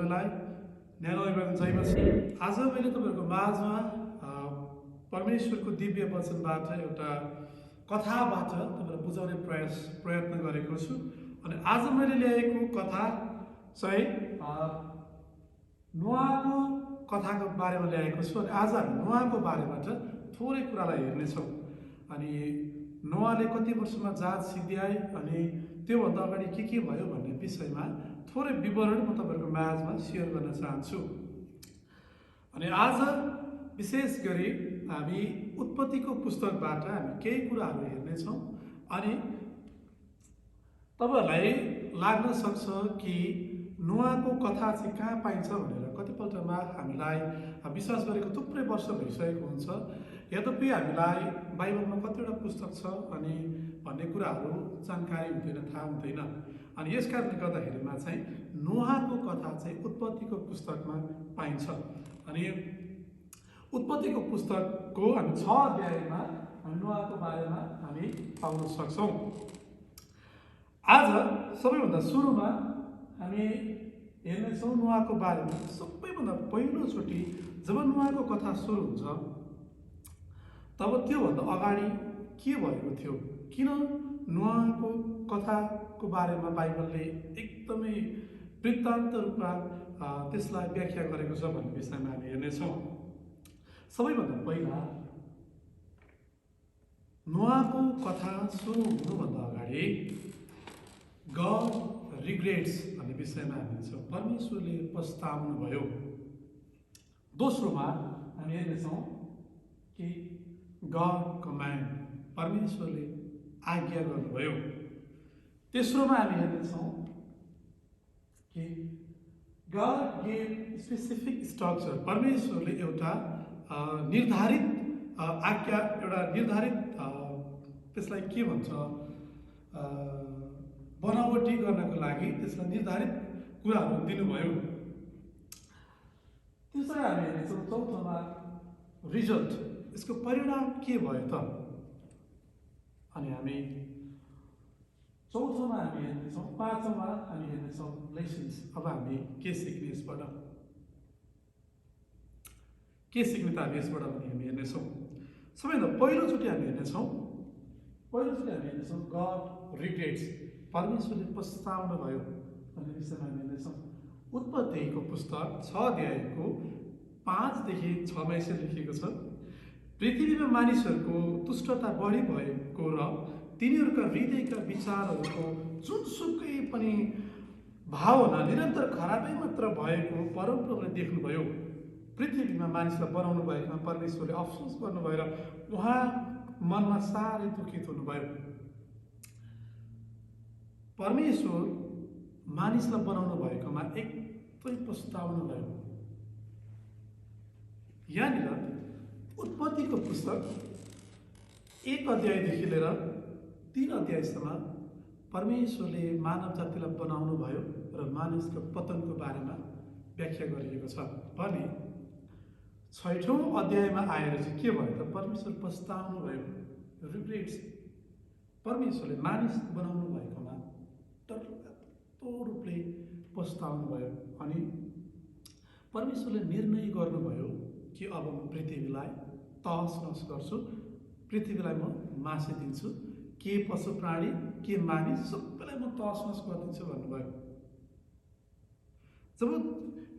सबैलाई न्यानो अभिवादन जय मसीह। आज मैले तपाईँहरूको माझमा परमेश्वरको दिव्य वचनबाट एउटा कथाबाट तपाईँलाई बुझाउने प्रयत्न गरेको छु। अनि आज मैले ल्याएको कथा चाहिँ नोआको कथाको बारेमा ल्याएको छु। अनि आज हामी नोआको बारेबाट थोरै कुरालाई हेर्नेछौँ। अनि नोआले कति वर्षमा जहाज सिद्ध्याए अनि त्योभन्दा अगाडि के भयो भन्ने विषयमा थोरै विवरण म तपाईँहरूको माझमा सेयर गर्न चाहन्छु। अनि आज विशेष गरी हामी उत्पत्तिको पुस्तकबाट हामी केही कुराहरू हेर्नेछौँ। अनि तपाईँहरूलाई लाग्न सक्छ कि नोआको कथा चाहिँ कहाँ पाइन्छ भनेर कतिपल्टमा हामीलाई विश्वास गरेको थुप्रै वर्ष भइसकेको हुन्छ। यद्यपि हामीलाई बाइबलमा कतिवटा पुस्तक छ अनि भन्ने कुराहरू जानकारी हुँदैन, थाहा हुँदैन। अनि यस कारणले गर्दाखेरिमा चाहिँ नोआको कथा चाहिँ उत्पत्तिको पुस्तकमा पाइन्छ। अनि उत्पत्तिको पुस्तकको हामी 6 अध्यायमा नोआको बारेमा हामी पाउन सक्छौँ। आज सबैभन्दा सुरुमा हामी हेर्नेछौँ नोआको बारेमा। सबैभन्दा पहिलोचोटि जब नोआको कथा सुरु हुन्छ तब त्योभन्दा अगाडि के भएको थियो, किन नोआको कथाको बारेमा बाइबलले एकदमै वृत्तान्त रूपमा त्यसलाई व्याख्या गरेको छ भन्ने विषयमा हामी हेर्नेछौँ। सबैभन्दा पहिला नोआको कथा सुरु हुनुभन्दा अगाडि गड रिग्रेट्स भन्ने विषयमा हामी हेर्छौँ। परमेश्वरले पस्ताउनु भयो। दोस्रोमा हामी हेर्नेछौँ कि गड कमान्ड, परमेश्वरले आज्ञा गर्नुभयो। तेस्रोमा हामी हेर्नेछौँ कि गड गेभ स्पेसिफिक स्ट्रक्चर, परमेश्वरले एउटा निर्धारित आज्ञा, एउटा निर्धारित त्यसलाई के भन्छ बनावटी गर्नको लागि त्यसलाई निर्धारित कुराहरू दिनुभयो। त्यसरी हामी हेर्नेछौँ। चौथोमा रिजल्ट, यसको परिणाम के भयो त। अनि हामी चौथोमा हामी हेर्नेछौँ। पाँचौँमा हामी हेर्नेछौँ लेसन्स। अब हामी के सिक्ने यसबाट, के सिक्ने त हामी यसबाट पनि हामी हेर्नेछौँ। सबैभन्दा पहिलोचोटि हामी हेर्नेछौँ गड रिग्रेट्स, परमेश्वरले पस्ताउनु भयो भन्ने विषयमा हामी हेर्नेछौँ। उत्पत्तिको पुस्तक 6 अध्यायको 5 देखि 6मा यसरी लेखिएको छ, पृथ्वीमा मानिसहरूको तुष्टता बढी भएको र तिनीहरूका हृदयका विचारहरूको जुनसुकै पनि भावना निरन्तर खराबै मात्र भएको परमप्रभुले देख्नुभयो। पृथ्वीमा मानिसलाई बनाउनु भएकोमा परमेश्वरले अफसोस गर्नुभयो र उहाँ मनमा साह्रै दुखित हुनुभयो। परमेश्वर मानिसलाई बनाउनु भएकोमा एकदमै पस्ताउनु भयो। यहाँनिर उत्पत्तिको पुस्तक 1 अध्यायदेखि लिएर 3 अध्यायसम्म परमेश्वरले मानव जातिलाई बनाउनु भयो र मानिसको पतनको बारेमा व्याख्या गरिएको छ भने 6औं अध्यायमा आएर चाहिँ के भयो त, परमेश्वर पस्ताउनु भयो, रिग्रेट्स। परमेश्वरले मानिस बनाउनु भएकोमा डरलाग्दो रूपले पस्ताउनु भयो। अनि परमेश्वरले निर्णय गर्नुभयो कि अब म पृथ्वीलाई तहस नहस गर्छु, पृथ्वीलाई म मासिदिन्छु, के पशु प्राणी के मानिस सबैलाई म तहस नहस गरिदिन्छु भन्नुभयो। जब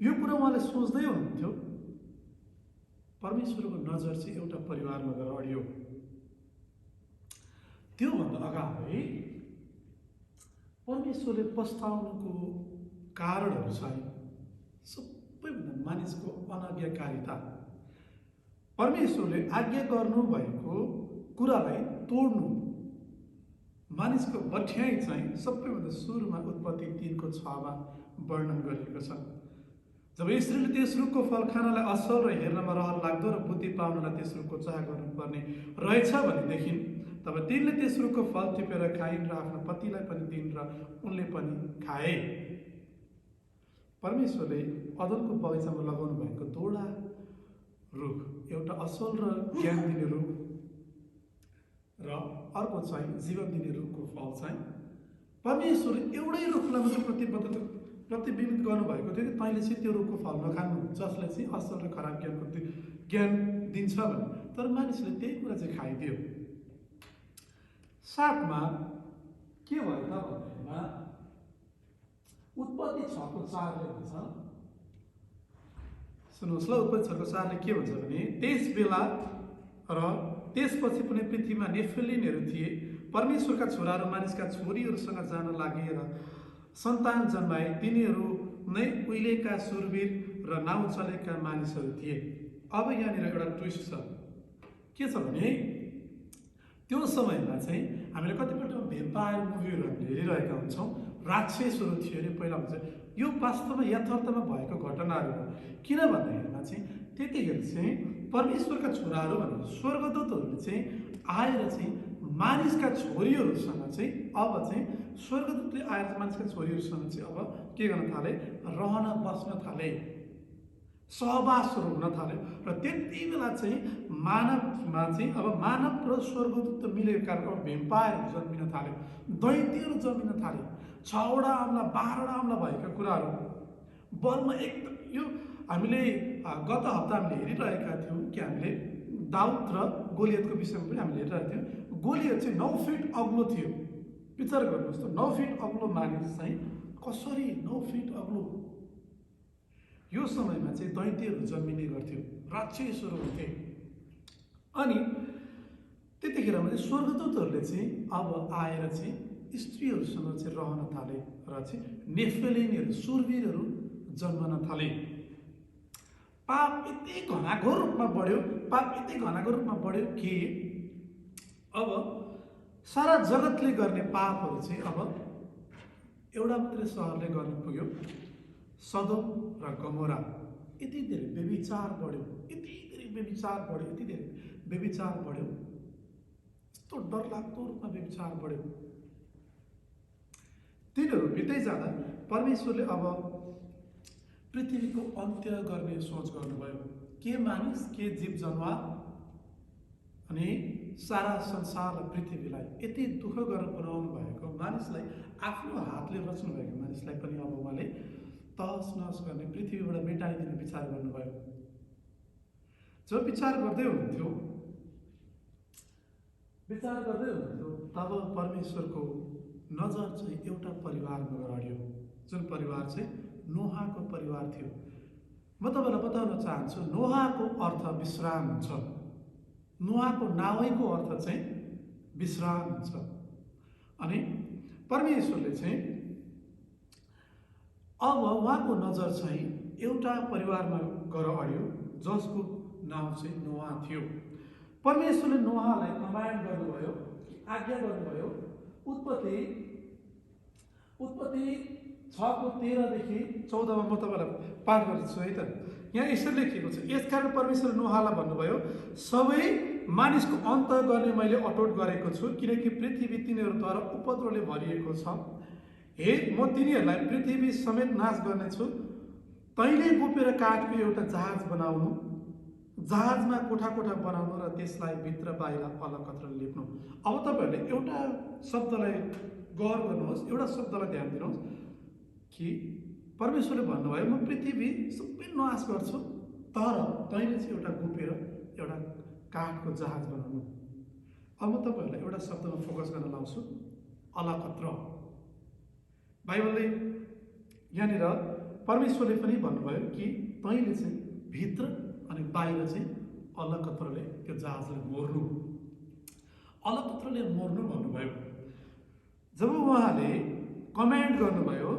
यो कुरा उहाँले सोच्दै हुनुहुन्थ्यो, परमेश्वरको नजर चाहिँ एउटा परिवारमा गएर अडियो। त्योभन्दा अगाडि परमेश्वरले पस्ताउनुको कारणहरू चाहिँ सबैभन्दा मानिसको अनाज्ञाकारिता। परमेश्वरले आज्ञा गर्नुभएको कुरालाई तोड्नु, मानिसको बठ्याइ चाहिँ सबैभन्दा सुरुमा उत्पत्ति 3:6मा वर्णन गरिएको छ। जब स्त्रीले त्यस रुखको फल खानलाई असल र हेर्नमा रहर लाग्दो र बुद्धि पाउनलाई त्यस रुखको चाह गर्नुपर्ने रहेछ भनेदेखि तब तिनले त्यस रुखको फल टिपेर खाइन् र आफ्नो पतिलाई पनि दिइन् र उनले पनि खाए। परमेश्वरले अदनको बगैँचामा लगाउनु भएको 2वटा रुख, एउटा असल र ज्ञान दिने रुख र अर्को चाहिँ जीवन दिने रुखको फल चाहिँ परमेश्वरले एउटै रुखलाई मात्र प्रतिबद्धता प्रतिबिम्बित गर्नुभएको थियो कि तैँले चाहिँ त्यो रुखको फल नखानु जसले चाहिँ असल र खराब ज्ञान दिन्छ भने। तर मानिसले त्यही कुरा चाहिँ खाइदियो। साथमा के भयो त भन्दाखेरिमा उत्पत्ति 6:4ले भन्छ, सुन्नुहोस् ल, उत्पत्ति 6:4ले के भन्छ भने त्यस बेला र त्यसपछि पनि पृथ्वीमा नेफिलिमहरू थिए। परमेश्वरका छोराहरू मानिसका छोरीहरूसँग जान लागे र सन्तान जन्माए। तिनीहरू नै उहिलेका सुरवीर र नाउँ चलेका मानिसहरू थिए। अब यहाँनिर एउटा ट्विस्ट छ। के छ भने त्यो समयमा चाहिँ हामीले कतिपल्ट भेम्पायर मुभीहरू हामीले हेरिरहेका हुन्छौँ। राक्षसहरू थियो अरे पहिला भन्छ। यो वास्तवमा यथार्थमा भएको घटनाहरू हो। किन भन्दाखेरिमा चाहिँ त्यतिखेर चाहिँ परमेश्वरका छोराहरू भनेर स्वर्गदूतहरूले चाहिँ आएर चाहिँ मानिसका छोरीहरूसँग चाहिँ अब चाहिँ स्वर्गदूतले आएर मानिसका छोरीहरूसँग चाहिँ अब के गर्न थाले, रहन बस्न थाले, सहवासहरू हुन थाल्यो। र त्यति बेला चाहिँ मानवमा चाहिँ अब मानव र स्वर्गदूत मिलेको कारण अब भेम्पायरहरू जन्मिन थाल्यो, दैत्यहरू जन्मिन थाले। 6वटा अम्ला 12वटा अम्ला भएका कुराहरू बलमा एकदम। यो हामीले गत हप्ता हामीले हेरिरहेका थियौँ कि हामीले दाउद र गोलियतको विषयमा पनि हामीले हेरिरहेका थियौँ। गोलियत चाहिँ 9 फिट अग्लो थियो। विचार गर्नुहोस् त, 9 फिट अग्लो मानिस चाहिँ कसरी 9 फिट अग्लो। यो समयमा चाहिँ दैत्यहरू जन्मिने गर्थ्यो, राक्षसहरू हुन्थे। अनि त्यतिखेरमा चाहिँ स्वर्गदूतहरूले चाहिँ अब आएर चाहिँ स्त्रीहरूसँग चाहिँ रहन थाले र चाहिँ नेफिलिमहरू सुरवीरहरू जन्मन थाले। पाप यति घनाघोर रूपमा बढ्यो, कि अब सारा जगतले गर्ने पापहरू चाहिँ अब एउटा मात्रै सहरले गर्न पुग्यो, सदोम र गमोरा। यति धेरै व्यभिचार बढ्यो, यस्तो डरलाग्दो रूपमा व्यभिचार बढ्यो। तिनीहरू बित्दै जाँदा परमेश्वरले अब पृथ्वीको अन्त्य गर्ने सोच गर्नुभयो। के मानिस, के जीव जनावर अनि सारा संसार र पृथ्वीलाई यति दुःख गरेर बनाउनु भएको मानिसलाई, आफ्नो हातले रच्नु भएको मानिसलाई पनि अब उहाँले तहस नहस गर्ने, पृथ्वीबाट मेटाइदिने विचार गर्नुभयो। जब विचार गर्दै हुनुहुन्थ्यो तब परमेश्वरको नजर चाहिँ एउटा परिवारमा अड्यो, जुन परिवार चाहिँ नोहाको परिवार थियो। म तपाईँलाई बताउन चाहन्छु, नोहाको अर्थ विश्राम हुन्छ। नोहाको नावैको अर्थ चाहिँ विश्राम हुन्छ। अनि परमेश्वरले चाहिँ अब उहाँको नजर चाहिँ एउटा परिवारमा गएर अड्यो, जसको नाम चाहिँ नोहा थियो। परमेश्वरले नोहालाई कमान्ड गर्नुभयो, आज्ञा गर्नुभयो। उत्पत्ति 6:13देखि 14मा म तपाईँलाई पाठ गर्छु है त। यहाँ यसरी लेखिएको छ, यसकारण परमेश्वरले नोहालाई भन्नुभयो, सबै मानिसको अन्त गर्ने मैले अटोट गरेको छु, किनकि पृथ्वी तिनीहरूद्वारा उपद्रवले भरिएको छ। हे, म तिनीहरूलाई पृथ्वी समेत नाश गर्नेछु। तैँले बोपेर काठको एउटा जहाज बनाउनु, जहाजमा कोठा बनाउनु र त्यसलाई भित्र बाहिर अलकत्र लेप्नु। अब तपाईँहरूले एउटा शब्दलाई गौर गर्नुहोस्, एउटा शब्दलाई ध्यान दिनुहोस् कि परमेश्वरले भन्नुभयो म पृथ्वी सबै नाश गर्छु, तर तैँले चाहिँ एउटा बोपेर एउटा काठको जहाज बनाउनु। अब म तपाईँहरूलाई एउटा शब्दमा फोकस गर्न लाउँछु, अलकत्र। बाइबलले यहाँनिर परमेश्वरले पनि भन्नुभयो कि तैँले चाहिँ भित्र अनि बाहिर चाहिँ अलकत्रले त्यो जहाजलाई मोर्नु, अलकत्रले मोर्नु भन्नुभयो। जब उहाँले कमान्ड गर्नुभयो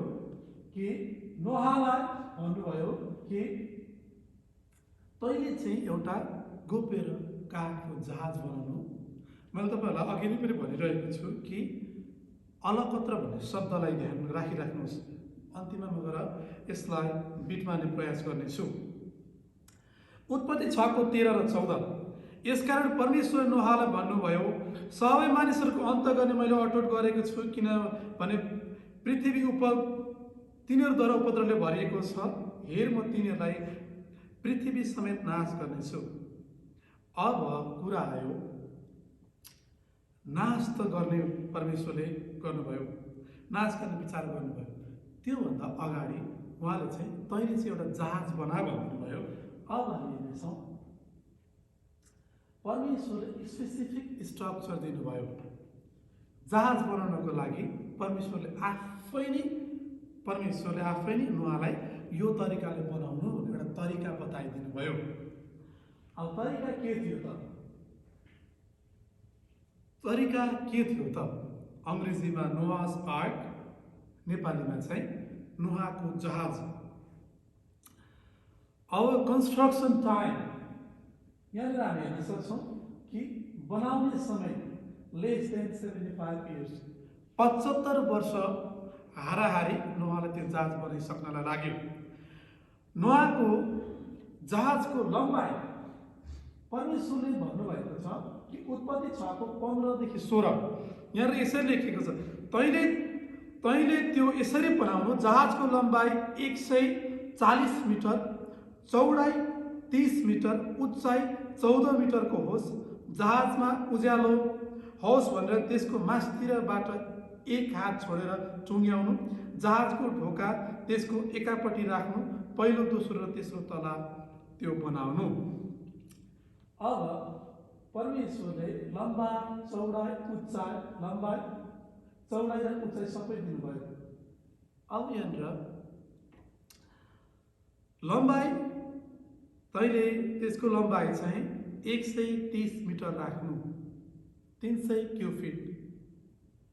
कि नोहालाई भन्नुभयो कि तैँले चाहिँ एउटा गोपेर काठको जहाज बनाउनु। मैले तपाईँहरूलाई अघि नै पनि भनिरहेको छु कि अलकत्र भन्ने शब्दलाई ध्यान राखिराख्नुहोस्। अन्तिममा म गएर यसलाई बिट मार्ने प्रयास गर्नेछु। उत्पत्ति 6:13 र 14, यसकारण परमेश्वर नोहालाई भन्नुभयो, सबै मानिसहरूको अन्त गर्ने मैले अटोट गरेको छु, किनभने पृथ्वी तिनीहरूद्वारा उपद्रवले भरिएको छ। हेर, म तिनीहरूलाई पृथ्वी समेत नाश गर्नेछु। अब कुरा आयो, नाश त गर्ने परमेश्वरले गर्नुभयो, नाश गर्ने विचार गर्नुभयो, त्योभन्दा अगाडि उहाँले चाहिँ तैँले चाहिँ एउटा जहाज बना भन्नुभयो। अब हामी हेर्नेछौँ परमेश्वरले स्पेसिफिक स्ट्रक्चर दिनुभयो। जहाज बनाउनको लागि परमेश्वरले आफै नै नुहालाई यो तरिकाले बनाउनु भनेर एउटा तरिका बताइदिनु भयो। अब तरिका के थियो त? अङ्ग्रेजीमा नोआस आर्क, नेपालीमा चाहिँ नुहाको जहाज। अब कन्स्ट्रक्सन टाइम यहाँनिर हामी हेर्न सक्छौँ कि बनाउने समय लेस देन 75 इयर्स, 75 वर्ष हाराहारी नोआले त्यो जहाज बनाइसक्नलाई लाग्यो। नोआको जहाजको लम्बाइ परमेश्वरले भन्नुभएको छ कि उत्पत्ति 6:15 देखि 16 यहाँ यसरी लेखेको छ, तैँले त्यो यसरी बनाउनु, जहाजको लम्बाइ 140 मिटर, चौडाइ 30 मिटर, उचाइ 14 मिटरको होस्। जहाजमा उज्यालो होस् भनेर त्यसको मास्तिरबाट एक हात छोडेर टुङ्ग्याउनु। जहाजको ढोका त्यसको एकापट्टि राख्नु, पहिलो, दोस्रो र तेस्रो तला त्यो बनाउनु। अब परमेश्वरले लम्बाइ, चौडाइ, उचाइ सबै दिनुभयो। अब यहाँनिर लम्बाइ तैँले त्यसको लम्बाइ चाहिँ 130 मिटर राख्नु, 300 क्युफिट,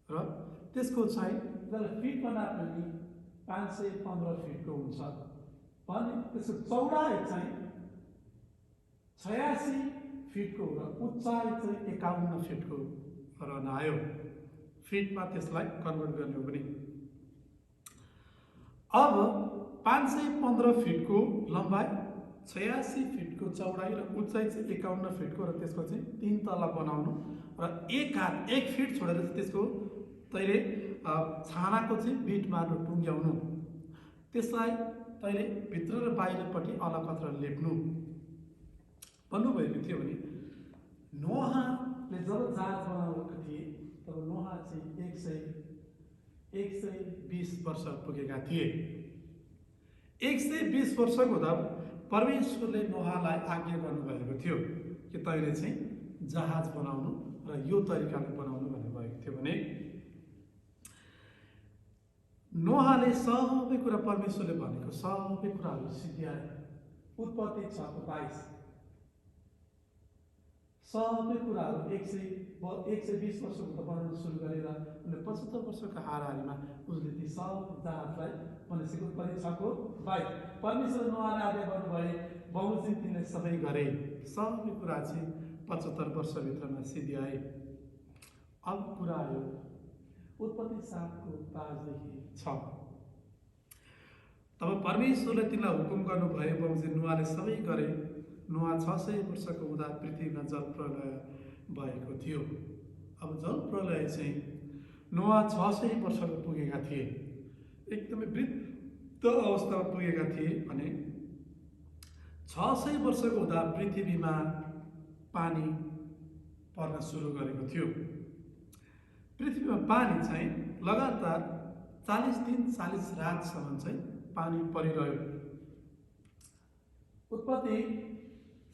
र त्यसको चाहिँ फिटमा नाप्नु कि 515 फिटको हुन्छ भने त्यसको चौडाइ चाहिँ 86 फिटको र उचाइ चाहिँ 51 फिटको रहन आयो। फिटमा त्यसलाई कन्भर्ट गर्ने हो भने अब 515 फिटको लम्बाइ, 86 फिटको चौडाइ र उचाइ चाहिँ 51 फिटको, र त्यसको चाहिँ 3 तला बनाउनु र एक फिट छोडेर त्यसको तैँले छानाको चाहिँ बिटमा टुङ्ग्याउनु। त्यसलाई तैँले भित्र र बाहिरपट्टि अलकत्र लेप्नु भन्नुभएको थियो भने नोहाले जब जहाज बनाएको थिए तब नोहा चाहिँ 120 वर्ष पुगेका थिए। 120 वर्षको हुँदा परमेश्वरले नोहालाई आज्ञा गर्नुभएको थियो कि तैँले चाहिँ जहाज बनाउनु र यो तरिकाले बनाउनु भन्नुभएको थियो भने नोहाले सबै कुरा परमेश्वरले भनेको सबै कुराहरू सिद्ध्याए। उत्पत्ति 6:22 सबै कुराहरू 120 वर्षको बनाउन सुरु गरेर 75 वर्षको हाराहारीमा उसले ती सब जहाजलाई भनेपछि उत्पत्ति 6:22 परमेश्वर नोहाले आज्ञा गर्नुभए बमोजिम तिनले सबै गरे। सबै कुरा चाहिँ 75 वर्षभित्रमा सिद्ध्याए। अब कुरा आयो उत्पत्ति 7:5 देखि 6। तब परमेश्वरले तिनलाई हुकुम गर्नुभयो, बमोजिम नोहाले सबै गरे। नोहा 600 वर्षको हुँदा पृथ्वीमा जल प्रलय भएको थियो। अब जल प्रलय चाहिँ नोहा 600 वर्षको पुगेका थिए, एकदमै वृद्ध अवस्थामा पुगेका थिए भने 600 वर्षको हुँदा पृथ्वीमा पानी पर्न सुरु गरेको थियो। पृथ्वीमा पानी चाहिँ लगातार 40 दिन 40 रातसम्म चाहिँ पानी परिरह्यो। उत्पत्ति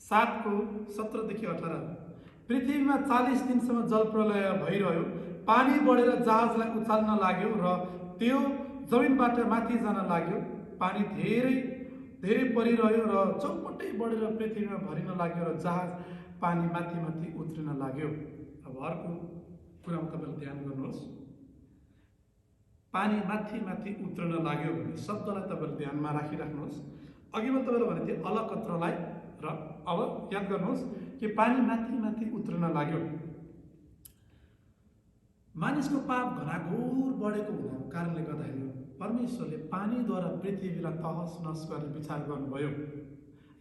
7:17 देखि 18 पृथ्वीमा 40 दिनसम्म जल प्रलय भइरह्यो। पानी बढेर जहाजलाई उचाल्न लाग्यो र त्यो जमिनबाट माथि जान लाग्यो। पानी धेरै धेरै परिरह्यो र चौपट्टै बढेर पृथ्वीमा भरिन लाग्यो र जहाज पानी माथि माथि उत्रिन लाग्यो। अब अर्को कुरामा तपाईँले ध्यान गर्नुहोस्, पानी माथि माथि उत्रन लाग्यो भन्ने शब्दलाई तपाईँले ध्यानमा राखिराख्नुहोस्। अघि मैले तपाईँलाई भनेको थिएँ अलकत्रलाई, र अब याद गर्नुहोस् कि पानी माथि माथि उत्रन लाग्यो। मानिसको पाप घनाघोर बढेको हुनाको कारणले गर्दाखेरि परमेश्वरले पानीद्वारा पृथ्वीलाई तहस नहस गर्ने विचार गर्नुभयो।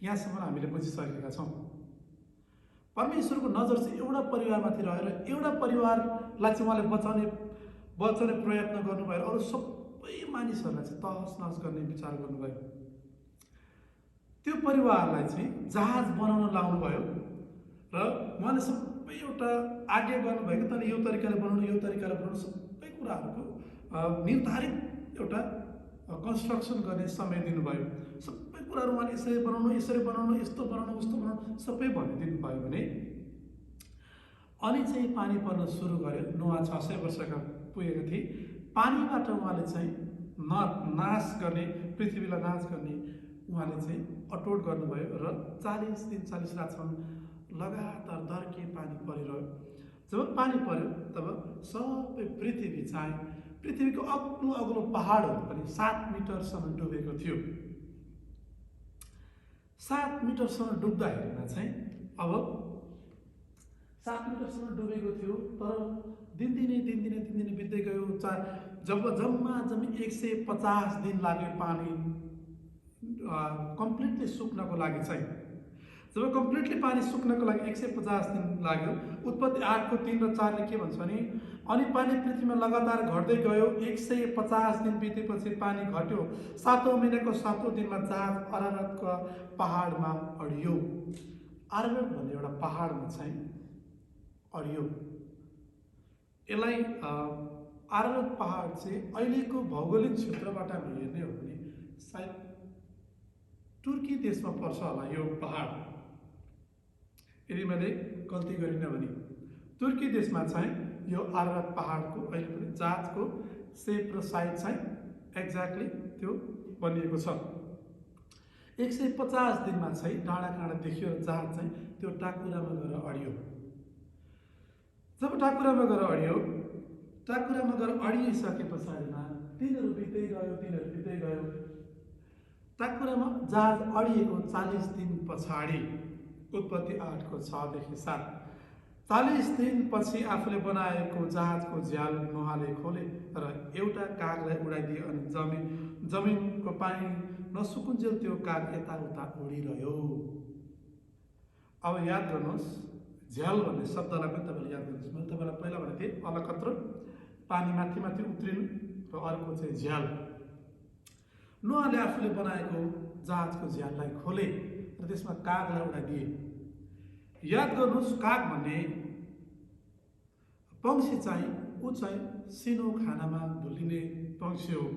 यहाँसम्म हामीले बुझिसकेका छौँ। परमेश्वरको नजर चाहिँ एउटा परिवारमाथि रहेर एउटा परिवारलाई चाहिँ उहाँले बचाउने प्रयत्न गर्नुभयो, अरू सबै मानिसहरूलाई चाहिँ तहस नहस गर्ने विचार गर्नुभयो। त्यो परिवारलाई चाहिँ जहाज बनाउन लाउनुभयो र उहाँले सबै एउटा आज्ञा गर्नुभएको, तैँले यो तरिकाले बनाउनु, यो तरिकाले बनाउनु, सबै कुराहरूको निर्धारित एउटा कन्स्ट्रक्सन गर्ने समय दिनुभयो। सबै कुराहरू उहाँले यसरी बनाउनु, यस्तो बनाउनु, उस्तो बनाउनु सबै भनिदिनु भयो भने अनि चाहिँ पानी पर्न सुरु गर्यो। नोआ 600 वर्षका पुगेका थिए। पानीबाट उहाँले चाहिँ नाश गर्ने, पृथ्वीलाई नाश गर्ने उहाँले चाहिँ अटोट गर्नुभयो र 40 दिन 40 रातसम्म लगातार दर्के पानी परिरह्यो। जब पानी पर्यो तब सबै पृथ्वी चाहिँ पृथ्वीको अग्लो अग्लो पहाडहरू पनि 7 मिटरसम्म डुबेको थियो। 7 मिटरसम्म डुब्दाखेरिमा चाहिँ अब 7 मिटरसम्म डुबेको थियो। तर दिनदिनै बित्दै गयो। जब जम्मा 150 दिन लाग्यो पानी कम्प्लिटली सुक्नको लागि चाहिँ। जब कम्प्लिटली पानी सुक्नको लागि 150 दिन लाग्यो। उत्पत्ति 8 को 3 र 4 ले के भन्छ भने अनि पानी पृथ्वीमा लगातार घट्दै गयो। 150 दिन बितेपछि पानी घट्यो। 7औं महिनाको 7औं दिनमा जहाज अरारतको पहाडमा अडियो। अरारत भन्ने एउटा पहाडमा चाहिँ अडियो। यसलाई अरारत पहाड चाहिँ अहिलेको भौगोलिक क्षेत्रबाट हामी हेर्ने हो भने सायद तुर्की देशमा पर्छ होला यो पहाड, यदि मैले गल्ती गरिनँ भने। तुर्की देशमा चाहिँ यो अरारत पहाडको अहिले पनि जहाजको सेप र साइज चाहिँ एक्ज्याक्टली त्यो बनिएको छ। 150 दिनमा चाहिँ डाँडा काँडा देखियो र जहाज चाहिँ त्यो टाकुरामा गएर अडियो। जब टाकुरामा गएर अडिसके पछाडिमा दिनहरू बित्दै गयो। टाकुरामा जहाज अडिएको 40 दिन पछाडि, उत्पत्ति 8 को 6 देखि 7, 40 दिन पछि आफूले बनाएको जहाजको झ्याल नोहाले खोले र एउटा कागलाई उडाइदिए अनि जमिनको पानी नसुकुन्जेल त्यो काग यताउता उडिरह्यो। अब याद गर्नुहोस्, झ्याल भन्ने शब्दलाई पनि तपाईँले याद गर्नुहोस्। मैले तपाईँलाई पहिला भनेको थिएँ अलकत्र पानी माथि उत्रिनु र अर्को चाहिँ झ्याल। नोआले आफूले बनाएको जहाजको झ्याललाई खोले र त्यसमा कागलाई उडाइदिए। याद गर्नुहोस्, काग भन्ने पंक्षी चाहिँ सिनो खानामा भुलिने पंक्षी हो।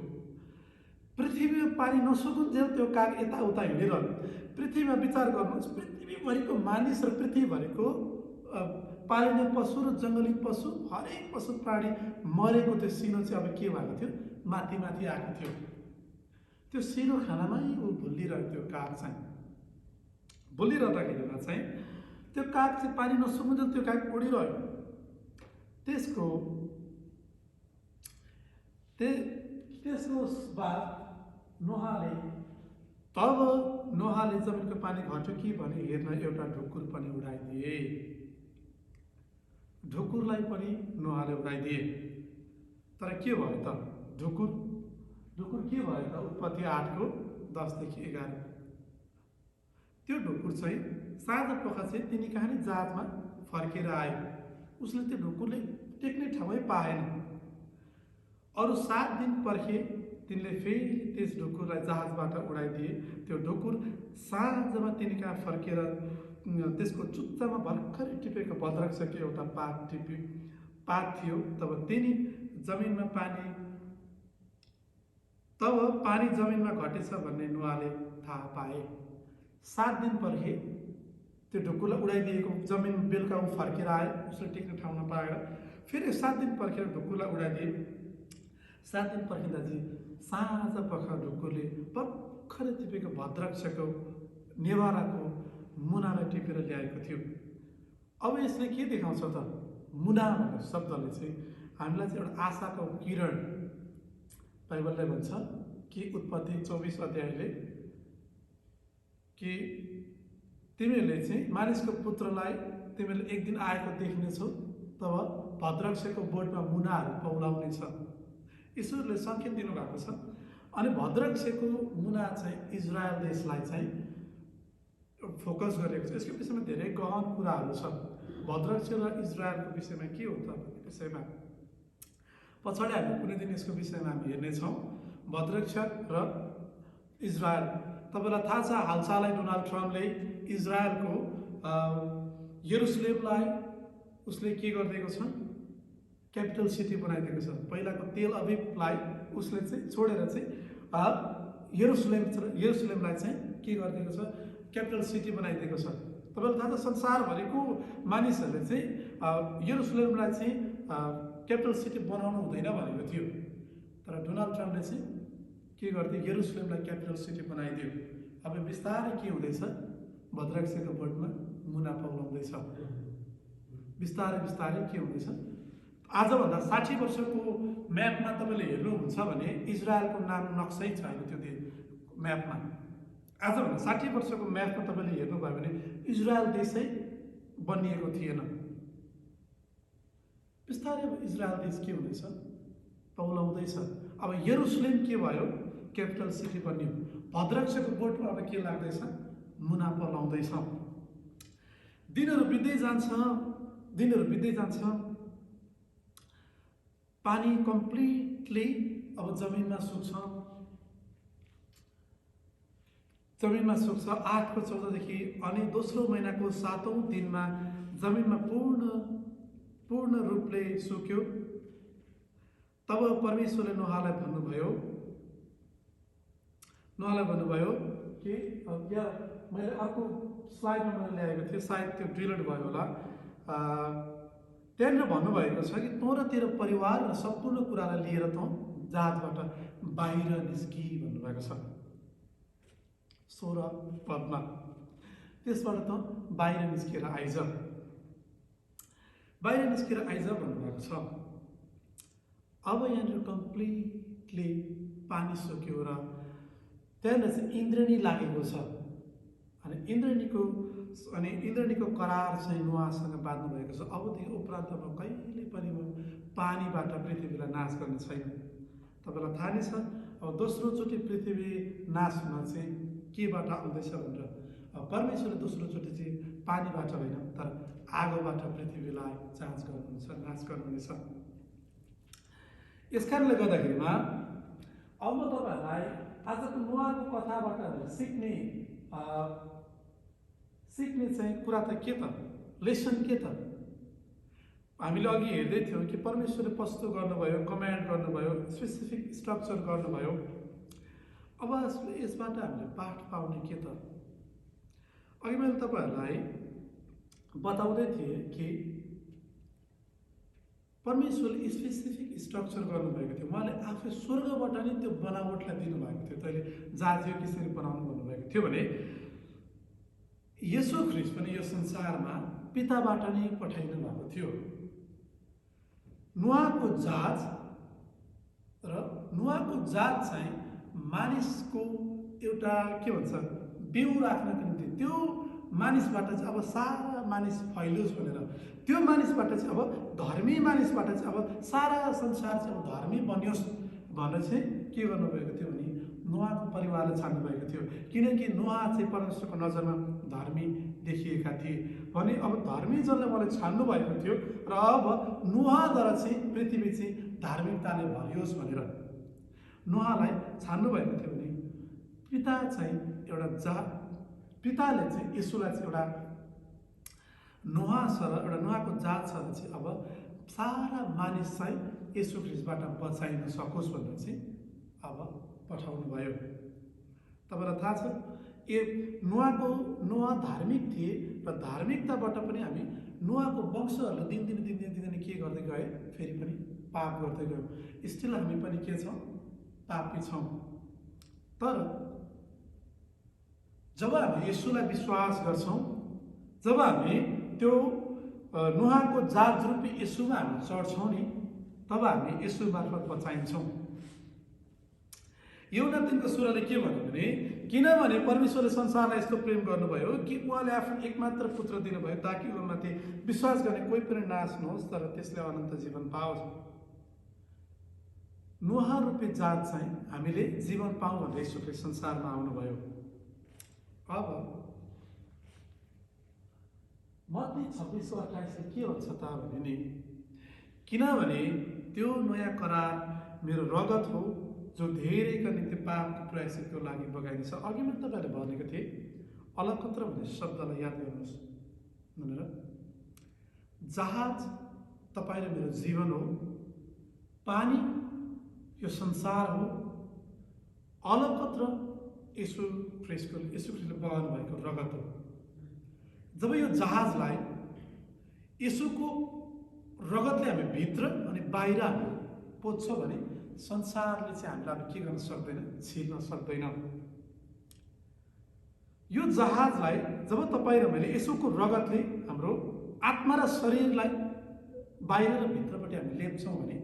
पृथ्वीमा पानी नसुकुन्जेल त्यो काग यताउता हिँडिरह्यो। पृथ्वीमा विचार गर्नुहोस्, पृथ्वीभरिको मानिस र पृथ्वीभरिको पालिने पशु र जङ्गली पशु, हरेक पशु प्राणी मरेको त्यो सिनो चाहिँ अब के भएको थियो, माथि आएको थियो। त्यो सिनो खानामै ऊ भुलिरहेको त्यो काग चाहिँ। भुलिरहँदाखेरिमा चाहिँ त्यो काग चाहिँ पानी नसुकुन्जेल त्यो काग उडिरह्यो। त्यसको बाद नोहाले जमिनको पानी घट्यो कि भने हेर्न एउटा ढुकुर पनि उडाइदिए। ढुकुरलाई पनि नोहाले उडाइदिए। तर के भयो त ढुकुर के भयो त? उत्पत्ति 8 को 10 देखि 11। त्यो ढुकुर चाहिँ साँझपख चाहिँ तिनी कहाँ नि जहाजमा फर्केर आयो। उसले त्यो ढुकुरले टेक्ने ठाउँै पाएन। अरू 7 दिन पर्खे तिनले फेरि त्यस ढुकुरलाई जहाजबाट उडाइदिए। त्यो ढुकुर साँझमा तिनी कहाँ फर्केर त्यसको चुच्चामा भर्खरै टिपेको भद्रक्षको एउटा पात थियो। तब पानी जमिनमा घटेछ भन्ने नोआले थाहा पाए। 7 दिन पर्खे त्यो ढुकुरलाई उडाइदिएको जमिन बेलुका ऊ फर्केर आयो। उसले टेक्ने ठाउँ नपाएर फेरि 7 दिन पर्खेर ढुकुरलाई उडाइदिए। 7 दिन पर्खिँदा चाहिँ साँझपख ढुकुरले भर्खरै टिपेको भद्रक्षको नेवाराको मुनालाई टिपेर ल्याएको थियो। अब यसले के देखाउँछ त? मुना भन्ने शब्दले चाहिँ हामीलाई चाहिँ एउटा आशाको किरण, बाइबलले भन्छ कि उत्पत्ति 24 अध्यायले कि तिमीहरूले चाहिँ मानिसको पुत्रलाई तिमीहरूले एक दिन आएको देख्नेछौ, तब भद्रक्षको बोटमा मुनाहरू पौलाउनेछ। ईश्वरले सङ्केत दिनुभएको छ। अनि भद्रक्षको मुना चाहिँ इजरायल देशलाई चाहिँ फोकस गरेको छ। यसको विषयमा धेरै गहन कुराहरू छ। भद्रक्ष र इजरायलको विषयमा के हो त भन्ने विषयमा पछाडि हामी कुनै दिन यसको विषयमा हामी हेर्नेछौँ। भद्रक्ष र इजरायल, तपाईँलाई थाहा छ हालसालै डोनाल्ड ट्रम्पले इजरायलको यरुसलेमलाई उसले के गरिदिएको छ, क्यापिटल सिटी बनाइदिएको छ। पहिलाको तेल अभिवलाई उसले चाहिँ छोडेर चाहिँ यरुसलेमलाई चाहिँ के गरिदिएको छ, क्यापिटल सिटी बनाइदिएको छ। तपाईँलाई थाहा छ संसारभरिको मानिसहरूले चाहिँ यरुसलेमलाई चाहिँ क्यापिटल सिटी बनाउनु हुँदैन भनेको थियो, तर डोनाल्ड ट्रम्पले चाहिँ के गरिदियो, यरुसलेमलाई क्यापिटल सिटी बनाइदियो। अब बिस्तारै के हुँदैछ, भद्राक्षको बोटमा मुना पौलाउँदैछ। बिस्तारै बिस्तारै के हुँदैछ, आजभन्दा 60 वर्षको म्यापमा तपाईँले हेर्नुहुन्छ भने इजरायलको नाम नक्सै छैन त्यो म्यापमा। आजभन्दा 60 वर्षको म्यापमा तपाईँले हेर्नुभयो भने इजरायल देशै बनिएको थिएन। बिस्तारै अब इजरायल देश के हुँदैछ, पौलाउँदैछ। अब यरुसलेम के भयो, क्यापिटल सिटी बन्यो। भद्राक्षको बोटमा अब के लाग्दैछ, मुना पौलाउँदैछ। दिनहरू बित्दै जान्छ, दिनहरू बित्दै जान्छ। पानी कम्प्लिटली अब जमिनमा सुक्छ, जमिनमा सुक्छ। 8को 14देखि अनि दोस्रो महिनाको 7औं दिनमा जमिनमा पूर्ण रूपले सुक्यो। तब परमेश्वरले नोहलाई भन्नुभयो कि यहाँ मैले अर्को स्लाइडमा मैले ल्याएको थिएँ, सायद त्यो डिलिट भयो होला। त्यहाँनिर भन्नुभएको छ कि तँ र तेरो परिवार र सम्पूर्ण कुरालाई लिएर तँ जहाजबाट बाहिर निस्कि भन्नुभएको छ 16 पदमा। त्यसबाट तँ बाहिर निस्केर आइज, बाहिर निस्केर आइज भन्नुभएको छ। अब यहाँनिर कम्प्लिटली पानी सुक्यो र त्यहाँनिर चाहिँ इन्द्रेणी लागेको छ। अनि इन्द्रेणीको करार चाहिँ नोआसँग बाँध्नु भएको छ। अबदेखि उपरान्तमा कहिले पनि म पानीबाट पृथ्वीलाई नाश गर्ने छैन। तपाईँलाई थाहा नै छ, अब दोस्रोचोटि पृथ्वी नाश हुन चाहिँ केबाट आउँदैछ भनेर। परमेश्वरले दोस्रोचोटि चाहिँ पानीबाट होइन, तर आगोबाट पृथ्वीलाई जाँच गर्नुहुन्छ, नाश गर्नुहुनेछ। यस कारणले गर्दाखेरिमा अब म तपाईँहरूलाई आजको नोआको कथाबाट सिक्ने चाहिँ कुरा त के त, लेसन के त? हामीले अघि हेर्दै थियौँ कि परमेश्वरले कस्तो गर्नुभयो, कमान्ड गर्नुभयो, स्पेसिफिक स्ट्रक्चर गर्नुभयो। अब यसबाट हामीले पाठ पाउने के त? अघि मैले तपाईँहरूलाई बताउँदै थिएँ कि परमेश्वरले स्पेसिफिक स्ट्रक्चर गर्नुभएको थियो। उहाँले आफै स्वर्गबाट नै त्यो बनावटलाई दिनुभएको थियो। तैँले जाजियो कसरी बनाउनु भन्नुभएको थियो भने येशू ख्रीष्ट पनि यो संसारमा पिताबाट नै पठाइनु भएको थियो। नोआको जहाज चाहिँ मानिसको एउटा के भन्छ बिउ राख्नको निम्ति, त्यो मानिसबाट चाहिँ अब सारा मानिस फैलियोस् भनेर, त्यो मानिसबाट चाहिँ अब धर्मी मानिसबाट चाहिँ अब सारा संसार चाहिँ अब धर्मी बनियोस् भनेर चाहिँ के गर्नुभएको थियो भने नोआको परिवारले छान्नुभएको थियो। किनकि नोआ चाहिँ परमेश्वरको नजरमा धर्मी देखिएका थिए भने अब धर्मी जनले उहाँले छान्नु भएको थियो र अब नोआद्वारा चाहिँ पृथ्वी चाहिँ धार्मिकताले भरियोस् भनेर नोआलाई छान्नु भएको थियो। भने पिताले चाहिँ यसुलाई चाहिँ एउटा नोआको जातसँग चाहिँ अब सारा मानिस चाहिँ येशू ख्रीष्टबाट बचाइन सकोस् भनेर चाहिँ अब पठाउनु भयो। तपाईँलाई थाहा छ नोआ धार्मिक थिए र धार्मिकताबाट पनि हामी नोआको वंशहरूले दिनदिन के गर्दै गए, फेरि पनि पाप गर्दै गयौँ। स्टिल हामी पनि के छौँ, पापी छौँ। तर जब हामी येशूलाई विश्वास गर्छौँ, जब हामी त्यो नोआको जात रूपी येशूमा हामी चढ्छौँ नि, तब हामी येशू मार्फत बचाइन्छौँ। यूहन्ना 3:16 के भन्यो भने किनभने परमेश्वरले संसारलाई यस्तो प्रेम गर्नुभयो कि उहाँले आफ्नो एकमात्र पुत्र दिनुभयो ताकि उहाँमाथि विश्वास गर्ने कोही पनि नाश नहोस् तर त्यसले अनन्त जीवन पाओस्। नोआ रूपी जात चाहिँ हामीले जीवन पाऊँ भनेर येशूले संसारमा आउनुभयो। अब मत्ती 26:28 के भन्छ त भने नि किनभने त्यो नयाँ करार मेरो रगत हो जो धेरैका निम्ति पापको प्रायश्चितको लागि बगाइनेछ। अघि मैले तपाईँहरूले भनेको थिएँ अलकत्र भन्ने शब्दलाई याद गर्नुहोस् भनेर। जहाज तपाईँ र मेरो जीवन हो, पानी यो संसार हो, अलकत्र यीशु ख्रिस्टले बगाउनु भएको रगत हो। जब यो जहाजलाई यीशुको रगतले हामी भित्र अनि बाहिर हामी पोज्छ भने संसारले चाहिँ हामीलाई अब के गर्न सक्दैन, छिर्न सक्दैन। यो जहाजलाई जब तपाईँ र मैले यीशुको रगतले हाम्रो आत्मा र शरीरलाई बाहिर र भित्रपट्टि हामी लेप्छौँ भने,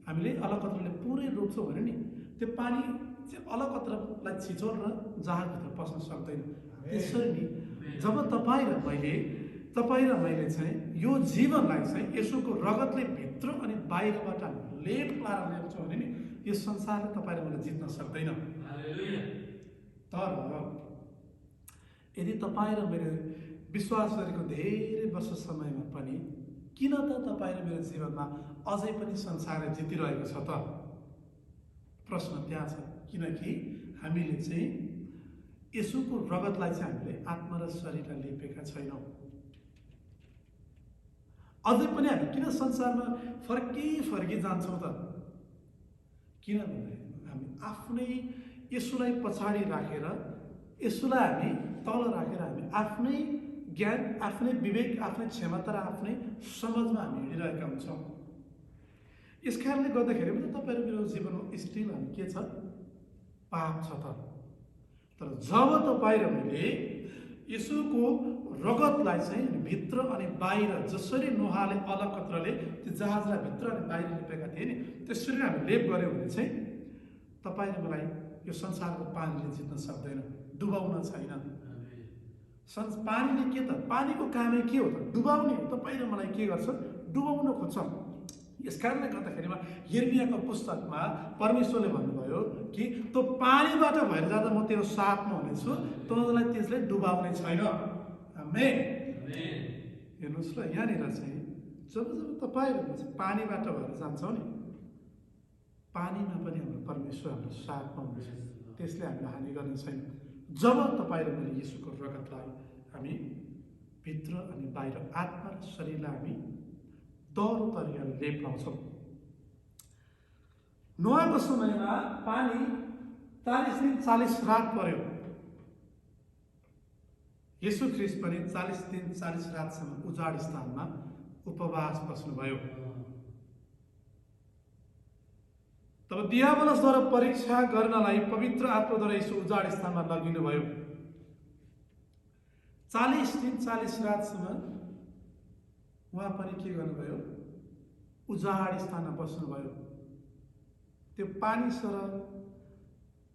हामीले अलकत्रले पुरै रोक्छौँ भने नि त्यो पानी चाहिँ अलकत्रलाई छिचोल्न जहाजभित्र पस्न सक्दैन। त्यसरी नि जब तपाईँ र मैले चाहिँ यो जीवनलाई चाहिँ यसोको रगतले भित्र अनि बाहिरबाट लेप लाएर ल्याउँछौँ भने नि यो संसारले तपाईँ र मलाई जित्न सक्दैन। तर यदि तपाईँ र मेरो विश्वास गरेको धेरै वर्ष समयमा पनि किन त तपाईँ र मेरो जीवनमा अझै पनि संसारले जितिरहेको छ त? प्रश्न त्यहाँ छ। किनकि हामीले चाहिँ यसोको रगतलाई चाहिँ हामीले आत्मा र शरीरलाई लेपेका छैनौँ। अझै पनि हामी किन संसारमा फर्की जान्छौँ त? किन भन्दाखेरि हामी आफ्नै यसोलाई पछाडि राखेर, यसोलाई हामी तल राखेर हामी आफ्नै ज्ञान, आफ्नै विवेक, आफ्नै क्षमता र आफ्नै समझमा हामी हिँडिरहेका हुन्छौँ। यस कारणले गर्दाखेरि पनि तपाईँ र मेरो जीवनमा स्टिल हामी के छ? पाप छ त। तर जब तपाईँ र मैले यसोको रगतलाई चाहिँ भित्र अनि बाहिर, जसरी नोहाले अलकत्रले त्यो जहाजलाई भित्र अनि बाहिर लेपेका थिए नि, त्यसरी हामी लेप गऱ्यौँ भने चाहिँ तपाईँ र मलाई यो संसारको पानीले जित्न सक्दैन, डुबाउन छैन। पानीले के त? पानीको कामै के हो त? डुबाउने हो। तपाईँ र मलाई के गर्छ? डुबाउन खोज्छ। यस कारणले गर्दाखेरिमा यिर्मियाको पुस्तकमा परमेश्वरले भन्नुभयो कि त्यो पानीबाट भएर जाँदा म तेरो साथमा हुनेछु, तँलाई त्यसले डुबाउने छैन। आमेन। हेर्नुहोस् ल, यहाँनिर चाहिँ जब तपाईँ पानीबाट भएर जान्छौँ नि, पानीमा पनि हाम्रो परमेश्वर हाम्रो साथमा हुनेछ, त्यसले हामीलाई हानि गर्ने छैन। जब तपाईँ र मैले यीशुको रगतलाई हामी भित्र अनि बाहिर, आत्मा र शरीरलाई हामी दह्रो तरिकाले लेप लाउँछौँ। नोआको समयमा पानी 40 दिन 40 रात पर्यो। यीशु ख्रिस्ट पनि 40 दिन 40 रातसम्म उजाड स्थानमा उपवास बस्नुभयो। तब दियावलसद्वारा परीक्षा गर्नलाई पवित्र आत्माद्वारा यीशु उजाड स्थानमा लगिनुभयो। 40 दिन 40 रातसम्म उहाँ पनि के गर्नुभयो? उजाड स्थानमा बस्नुभयो। त्यो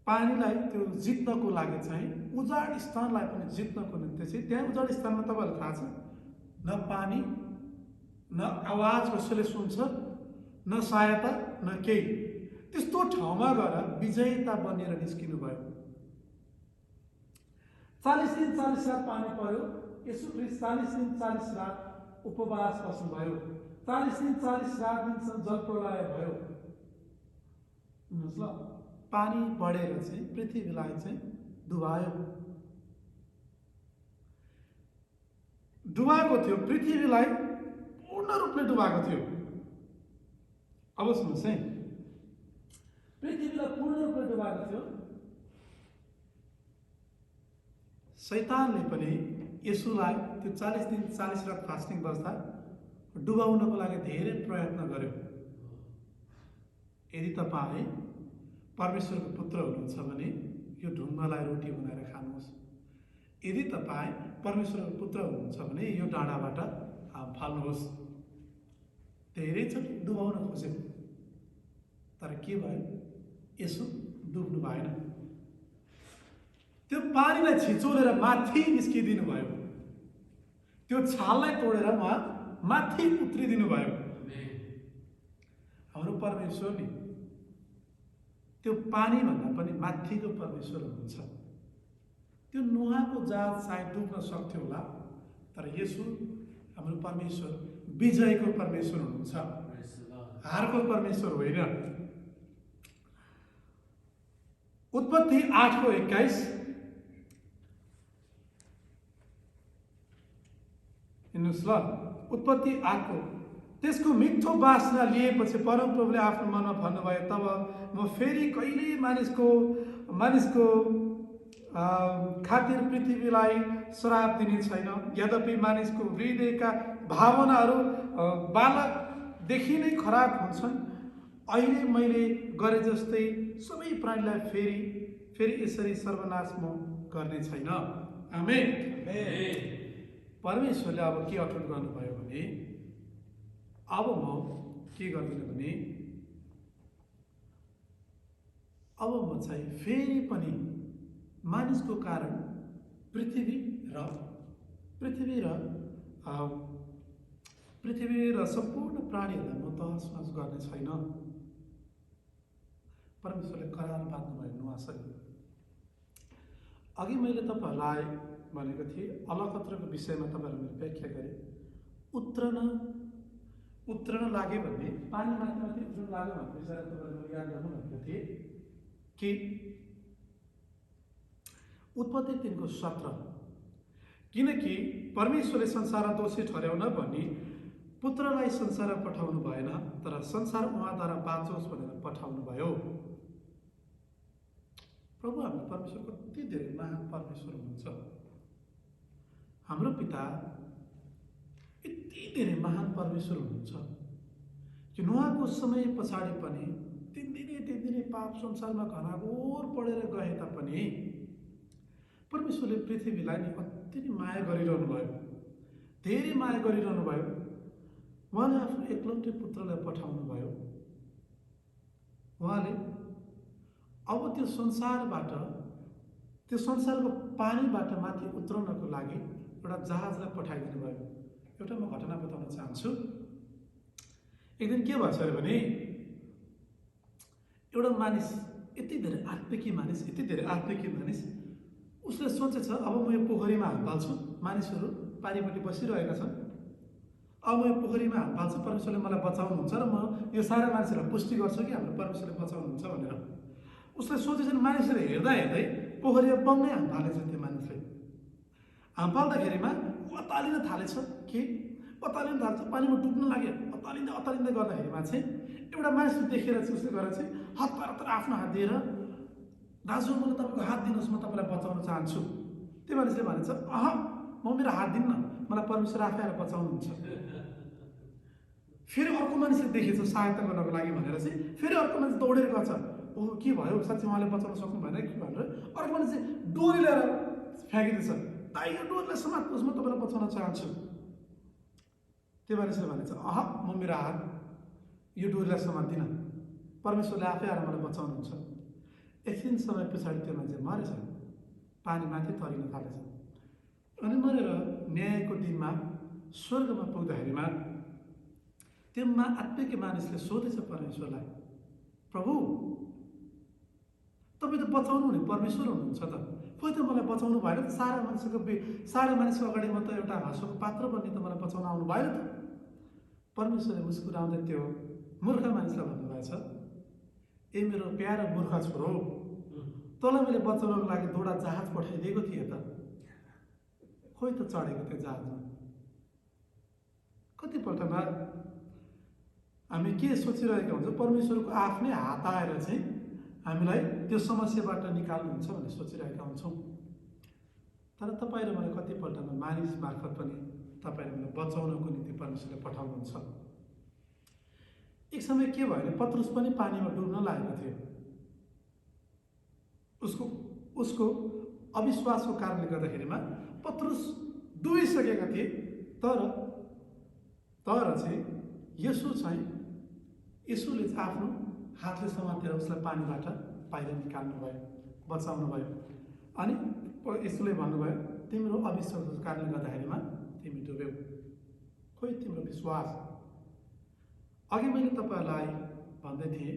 पानीलाई त्यो जित्नको लागि चाहिँ, उजाड स्थानलाई पनि जित्नको निम्ति चाहिँ, त्यहाँ उजाड स्थानमा तपाईँहरूलाई थाहा छ, न पानी, न आवाज कसैले सुन्छ, न सहायता, न केही। त्यस्तो ठाउँमा गएर विजेता बनेर निस्किनु भयो। 40 दिन 40 रात पानी पर्यो। यीशु ख्रिस्ट 40 दिन 40 रात उपवास बस्नुभयो। 40 दिन 40 रात दिनसम्म जल प्रलय भयो। पानी बढेर चाहिँ पृथ्वीलाई चाहिँ डुबायो। डुबाएको थियो, पृथ्वीलाई पूर्ण रूपले डुबाएको थियो। अब सुन्नुहोस् है, पृथ्वीलाई पूर्ण रूपले डुबाएको थियो। शैतानले पनि यसुलाई त्यो 40 दिन 40 रात फास्टिङ बस्दा डुबाउनको लागि धेरै प्रयत्न गर्यो। यदि तपाईँ परमेश्वरको पुत्र हुनुहुन्छ भने यो ढुङ्गालाई रोटी बनाएर खानुहोस्। यदि तपाईँ परमेश्वरको पुत्र हुनुहुन्छ भने यो डाँडाबाट फाल्नुहोस्। धेरैचोटि डुबाउन खोज्यो, तर के भयो? यसो डुब्नु भएन। त्यो पानीलाई छिचोलेर माथि निस्किदिनु भयो। त्यो छाललाई तोडेर माथि उत्रिदिनु भयो। हाम्रो परमेश्वर नि त्यो पानीभन्दा पनि माथिको परमेश्वर हुनुहुन्छ। त्यो नोहाको जहाज सायद डुब्न सक्थ्यो होला, तर यसो हाम्रो परमेश्वर विजयको परमेश्वर हुनुहुन्छ, हारको परमेश्वर होइन। उत्पत्ति 8:21 हेर्नुहोस् ल, उत्पत्ति 8 त्यसको मिठो बासना लिएपछि परमप्रभुले आफ्नो मनमा भन्नुभयो, तब म फेरि कहिले मानिसको खातिर पृथ्वीलाई श्राप दिने छैन। यद्यपि मानिसको हृदयका भावनाहरू बालकदेखि नै खराब हुन्छन्, अहिले मैले गरे जस्तै सबै प्राणीलाई फेरि यसरी सर्वनाश म गर्ने छैन। आमेन। परमेश्वरले अब के अठोट गर्नुभयो भने, अब म के गर्दिनँ भने, अब म चाहिँ फेरि पनि मानिसको कारण पृथ्वी र सम्पूर्ण प्राणीहरूलाई म तहस गर्ने छैन। परमेश्वरले करार बाँध्नुभयो नुहासँग। अघि मैले तपाईँहरूलाई भनेको थिएँ, अलकत्रको विषयमा तपाईँहरूलाई व्याख्या गरेँ। उत्रन लाग्यो भने पानी माथि उत्रन लाग्यो भन्ने विषयलाई तपाईँहरूले याद गर्नु भनेको थिएँ कि उत्पत्ति 3:17, किनकि परमेश्वरले संसारलाई दोषी ठहर्याउन भनी पुत्रलाई संसारमा पठाउनु भएन, तर संसार उहाँद्वारा बाँचोस् भनेर पठाउनु भयो। प्रभु हाम्रो परमेश्वर कति धेरै महान परमेश्वर हुनुहुन्छ। हाम्रो पिता यति धेरै महान परमेश्वर हुनुहुन्छ कि नुहाको समय पछाडि पनि दिनदिनै पाप संसारमा घनाघोर पढेर गए तापनि परमेश्वरले पृथ्वीलाई नि अति नै माया गरिरहनु भयो, धेरै माया गरिरहनु भयो। उहाँले आफ्नो एकलौटे पुत्रलाई पठाउनु भयो। उहाँले अब त्यो संसारको पानीबाट माथि उत्रनको लागि एउटा जहाजलाई पठाइदिनु भयो। एउटा म घटना बताउन चाहन्छु। एक दिन के भएछ भने, एउटा मानिस यति धेरै आत्मिकी मानिस उसले सोचेछ, अब म यो पोखरीमा हात हाल्छु, मानिसहरू पारिपट्टि बसिरहेका छन्, अब म यो पोखरीमा हात हाल्छु, परमेश्वरले मलाई बचाउनुहुन्छ र म यो सारा मानिसहरूलाई पुष्टि गर्छु कि हाम्रो परमेश्वरले बचाउनुहुन्छ भनेर उसले सोचेछन्। मानिसहरू हेर्दै पोखरीमा बङ्गै हात हालेछ। त्यो मानिसले हात हाल्दाखेरिमा अतालिन थालेछ, पानीमा डुब्न लाग्यो। अतालिँदै गर्दाखेरिमा चाहिँ एउटा मानिसले देखेर चाहिँ उसले गरेर चाहिँ हतार आफ्नो हात दिएर, दाजु मलाई तपाईँको हात दिनुहोस्, म तपाईँलाई बचाउन चाहन्छु। त्यो मानिसले भनेछ, म मेरो हात दिन्न, मलाई परमेश्वर आफै आएर बचाउनुहुन्छ। फेरि अर्को मानिसले देखेछ सहायता गर्नको लागि भनेर चाहिँ फेरि अर्को मानिस दौडेर गछ। ओहो, के भयो, साँच्चै उहाँले बचाउन सक्नु भएन कि भनेर अर्को मानिस चाहिँ डोरी ल्याएर फ्याँकिदिएछ। दाइ, यो डोरीलाई समात्नुहोस्, म तपाईँलाई बचाउन चाहन्छु। त्यो मानिसले भनेछ, म मेरो हात यो डोरीलाई समात्दिनँ, परमेश्वरले आफै आएर मलाई बचाउनुहुन्छ। एकछिन समय पछाडि त्यो मान्छे मरेछ, पानी माथि तरिन थालेछ। अनि मरेर न्यायको दिनमा स्वर्गमा पुग्दाखेरिमा त्यो आत्मिक मानिसले सोधेछ परमेश्वरलाई, प्रभु तपाईँ त बचाउनु हुने परमेश्वर हुनुहुन्छ त, खोइ त मलाई बचाउनु भएन त, सारा मानिसको अगाडि म त एउटा हाँसोको पात्र बन्ने त मलाई बचाउन आउनु भएन त। परमेश्वरले मुस्कुराउँदै त्यो मूर्ख मानिसलाई भन्नुभएछ, ए मेरो प्यारो मूर्ख छोरो, तँलाई मैले बचाउनको लागि दुईवटा जहाज पठाइदिएको थिएँ त, खोइ त चढेको त्यो जहाजमा। कतिपल्टमा हामी के सोचिरहेका हुन्छौँ, परमेश्वरको आफ्नै हात आएर चाहिँ हामीलाई त्यो समस्याबाट निकाल्नुहुन्छ भन्ने सोचिरहेका हुन्छौँ। तर तपाईँ र मलाई कतिपल्टमा मानिस मार्फत पनि तपाईँ र मलाई बचाउनको निम्ति परमेश्वरले पठाउनुहुन्छ। एक समय के भयो भने पत्रुस पनि पानीमा डुब्न लागेको थियो। उसको अविश्वासको कारणले गर्दाखेरिमा पत्रुस डुबिसकेका थिए। तर चाहिँ यसुले आफ्नो हातले समातेर उसलाई पानीबाट बाहिर निकाल्नु भयो, बचाउनु भयो। अनि यसुले भन्नुभयो, तिम्रो अविश्वासको कारणले गर्दाखेरिमा तिमी डुब्यौ, खोइ तिम्रो विश्वास। अघि मैले तपाईँहरूलाई भन्दै थिएँ,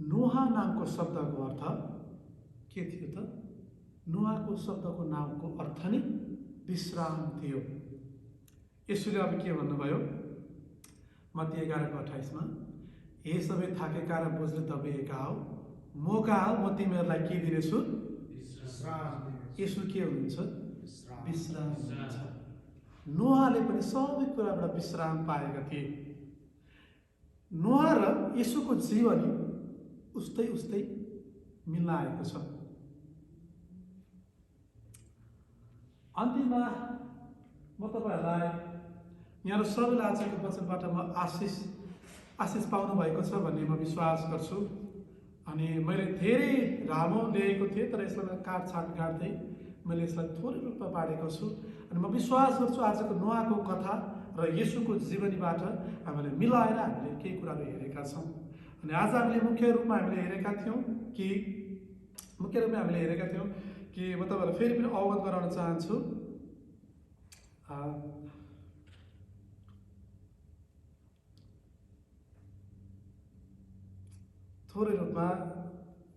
नोहा नामको शब्दको अर्थ के थियो त? नोहाको शब्दको नामको अर्थ नै विश्राम थियो। यसुले अब के भन्नुभयो मत्ती 11:28मा, हे सबै थाकेका र बोझले दबिएका हो, मौका हो, म तिमीहरूलाई के दिनेछु? यसु के हुनुहुन्छ? विश्राम हुनुहुन्छ। नोहाले पनि सबै कुराबाट विश्राम पाएका थिए। नोआ र येशूको जीवनी उस्तै उस्तै मिल्न आएको छ। अन्तिममा म तपाईँहरूलाई यहाँ सबैलाई आजको वचनबाट म आशिष पाउनु भएको छ भन्ने म विश्वास गर्छु। अनि मैले धेरै लामो ल्याएको थिएँ, तर यसलाई काटछाट गाड्दै मैले यसलाई थोरै रूपमा बाँडेको छु। अनि म विश्वास गर्छु आजको नोआको कथा र येशूको जीवनीबाट हामीले मिलाएर हामीले केही कुराहरू हेरेका छौँ। अनि आज हामीले मुख्य रूपमा हामीले हेरेका थियौँ कि म तपाईँहरूलाई फेरि पनि अवगत गराउन चाहन्छु। थोरै रूपमा